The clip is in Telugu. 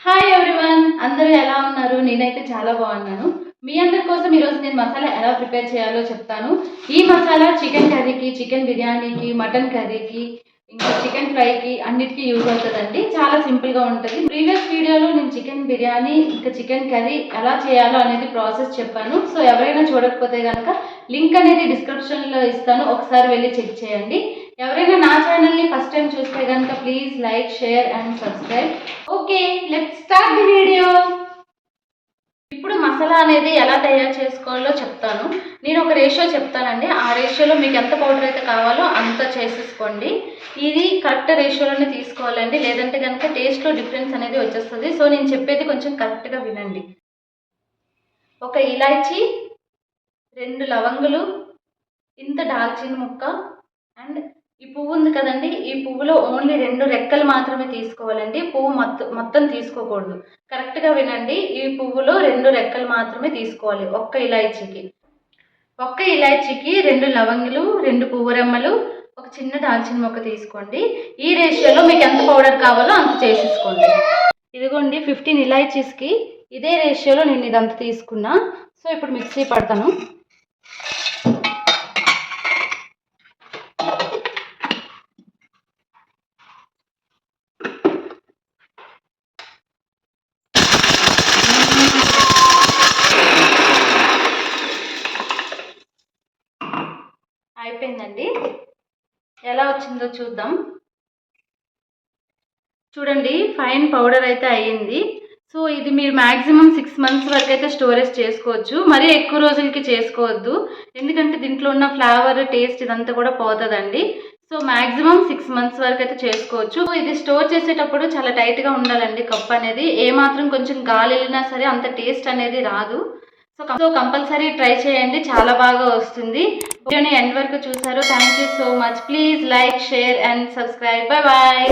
హాయ్ ఎవ్రీవన్, అందరూ ఎలా ఉన్నారు? నేనైతే చాలా బాగున్నాను. మీ అందరి కోసం ఈరోజు నేను మసాలా ఎలా ప్రిపేర్ చేయాలో చెప్తాను. ఈ మసాలా చికెన్ కర్రీకి, చికెన్ బిర్యానీకి, మటన్ కర్రీకి, ఇంకా చికెన్ ఫ్రైకి అన్నిటికీ యూజ్ అవుతుందండి. చాలా సింపుల్గా ఉంటుంది. ప్రీవియస్ వీడియోలో నేను చికెన్ బిర్యానీ ఇంకా చికెన్ కర్రీ ఎలా చేయాలో అనేది ప్రాసెస్ చెప్పాను. సో ఎవరైనా చూడకపోతే కనుక లింక్ అనేది డిస్క్రిప్షన్లో ఇస్తాను, ఒకసారి వెళ్ళి చెక్ చేయండి. ఎవరైనా నా ఛానల్ని ఫస్ట్ టైం చూస్తే కనుక please like, share and subscribe. Okay, let's start the video. ఇప్పుడు మసాలా అనేది ఎలా తయారు చేసుకోవాలో చెప్తాను. నేను ఒక రేషియో చెప్తానండి. ఆ రేషియోలో మీకు ఎంత పౌడర్ అయితే కావాలో అంత చేసేసుకోండి. ఇది కరెక్ట్ రేషియోలోనే తీసుకోవాలండి, లేదంటే కనుక టేస్ట్లో డిఫరెన్స్ అనేది వచ్చేస్తుంది. సో నేను చెప్పేది కొంచెం కరెక్ట్గా వినండి. ఒక ఇలాచీ, 2 లవంగులు, ఇంత దాల్చిన ముక్క అండ్ ఈ పువ్వు ఉంది కదండి, ఈ పువ్వులో ఓన్లీ 2 రెక్కలు మాత్రమే తీసుకోవాలండి. పువ్వు మొత్తం తీసుకోకూడదు. కరెక్ట్గా వినండి, ఈ పువ్వులో 2 రెక్కలు మాత్రమే తీసుకోవాలి ఒక్క ఇలాచీకి. 2 లవంగులు, 2 పువ్వు రెమ్మలు, ఒక చిన్న దాల్చిన మొక్క తీసుకోండి. ఈ రేషియోలో మీకు ఎంత పౌడర్ కావాలో అంత చేసేసుకోండి. ఇదిగోండి 15 ఇలాచీస్కి ఇదే రేషియోలో నేను ఇదంతా తీసుకున్నా. సో ఇప్పుడు మిక్సీ పడతాను. అయిపోయిందండి. ఎలా వచ్చిందో చూద్దాం. చూడండి, ఫైన్ పౌడర్ అయితే అయ్యింది. సో ఇది మీరు మ్యాక్సిమం 6 months వరకు అయితే స్టోరేజ్ చేసుకోవచ్చు. మరీ ఎక్కువ రోజులకి చేసుకోవద్దు, ఎందుకంటే దీంట్లో ఉన్న ఫ్లేవర్, టేస్ట్ ఇదంతా కూడా పోతుందండి. సో మ్యాక్సిమం 6 months వరకు అయితే చేసుకోవచ్చు. ఇది స్టోర్ చేసేటప్పుడు చాలా టైట్గా ఉండాలండి. కప్ అనేది ఏమాత్రం కొంచెం గాలి వెళ్ళినా సరే అంత టేస్ట్ అనేది రాదు. సో కంపల్సరీ ట్రై చేయండి, చాలా బాగా వస్తుంది. వీడియోని ఎండ్ వరకు చూసారు. Thank you so much. Please like, share and subscribe. Bye bye.